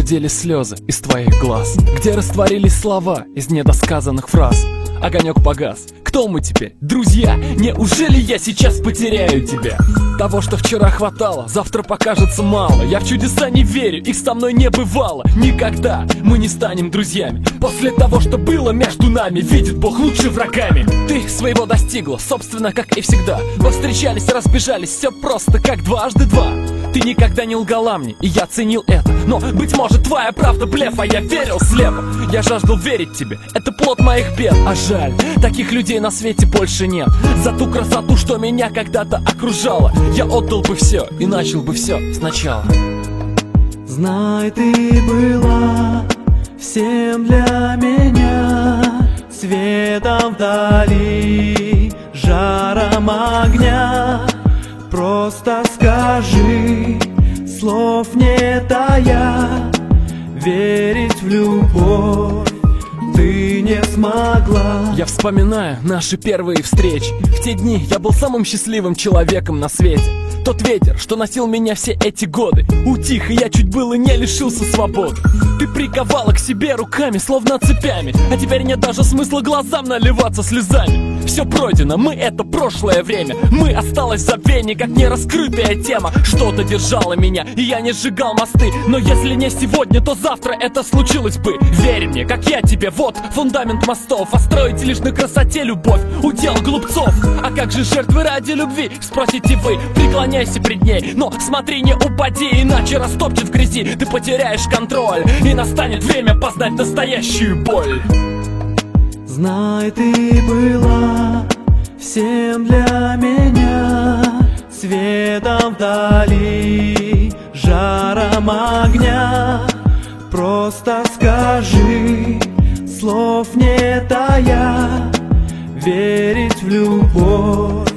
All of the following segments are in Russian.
затвердели слезы из твоих глаз, где растворились слова из недосказанных фраз. Огонек погас. Кто мы теперь? Друзья? Неужели я сейчас потеряю тебя? Того, что вчера хватало, завтра покажется мало. Я в чудеса не верю, их со мной не бывало. Никогда мы не станем друзьями. После того, что было между нами, видит Бог лучше врагами. Ты своего достигла, собственно, как и всегда. Вы встречались, разбежались, все просто, как дважды два. Ты никогда не лгала мне, и я ценил это. Но, быть может, твоя правда блеф, а я верил слепо. Я жаждал верить тебе, это плод моих бед. А жаль, таких людей на свете больше нет. За ту красоту, что меня когда-то окружала, я отдал бы все и начал бы все сначала. Знай, ты была всем для меня, светом вдали, жаром огня. Просто скажи, слов не тая, верить в любовь ты не смогла. Я вспоминаю наши первые встречи. В те дни я был самым счастливым человеком на свете. Тот ветер, что носил меня все эти годы, утих, и я чуть было не лишился свободы. Ты приковала к себе руками, словно цепями, а теперь нет даже смысла глазам наливаться слезами. Все пройдено, мы — это прошлое время. Мы — осталось забвение, как нераскрытая тема. Что-то держало меня, и я не сжигал мосты. Но если не сегодня, то завтра это случилось бы. Верь мне, как я тебе, вот фундамент мостов. А строить лишь на красоте любовь — удел глупцов. А как же жертвы ради любви, спросите вы? Преклоняйся пред ней, но смотри, не упади, иначе растопчет в грязи. Ты потеряешь контроль, и настанет время познать настоящую боль. Знай, ты была всем для меня, светом вдали, жаром огня. Просто скажи, слов не тая, верить в любовь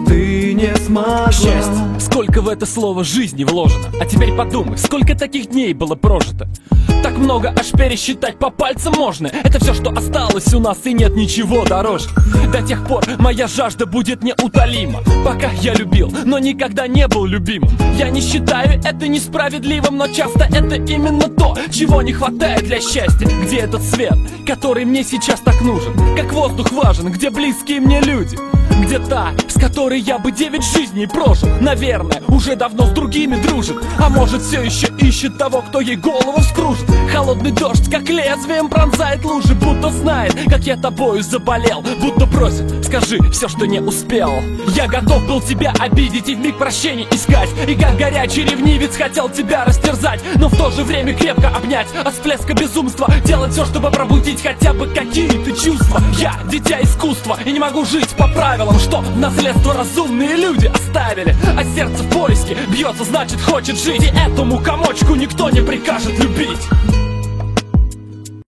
ты не смогла. Счастье, сколько в это слово жизни вложено. А теперь подумай, сколько таких дней было прожито. Так много, аж пересчитать по пальцам можно. Это все, что осталось у нас, и нет ничего дороже. До тех пор моя жажда будет неутолима. Пока я любил, но никогда не был любимым. Я не считаю это несправедливым, но часто это именно то, чего не хватает для счастья. Где этот свет, который мне сейчас так нужен? Как воздух важен, где близкие мне люди? Где та, с которой я бы 9 жизней прожил? Наверное, уже давно с другими дружит. А может, все еще ищет того, кто ей голову вскружит. Холодный дождь, как лезвием, пронзает лужи, будто знает, как я тобою заболел. Будто просит, скажи все, что не успел. Я готов был тебя обидеть и вмиг прощения искать. И как горячий ревнивец хотел тебя растерзать, но в то же время крепко обнять. От всплеска безумства делать все, чтобы пробудить хотя бы какие-то чувства. Я дитя искусства и не могу жить по правилам, что в наследство разумные люди оставили. А сердце в поиске бьется, значит хочет жить. И этому комочку никто не прикажет любить.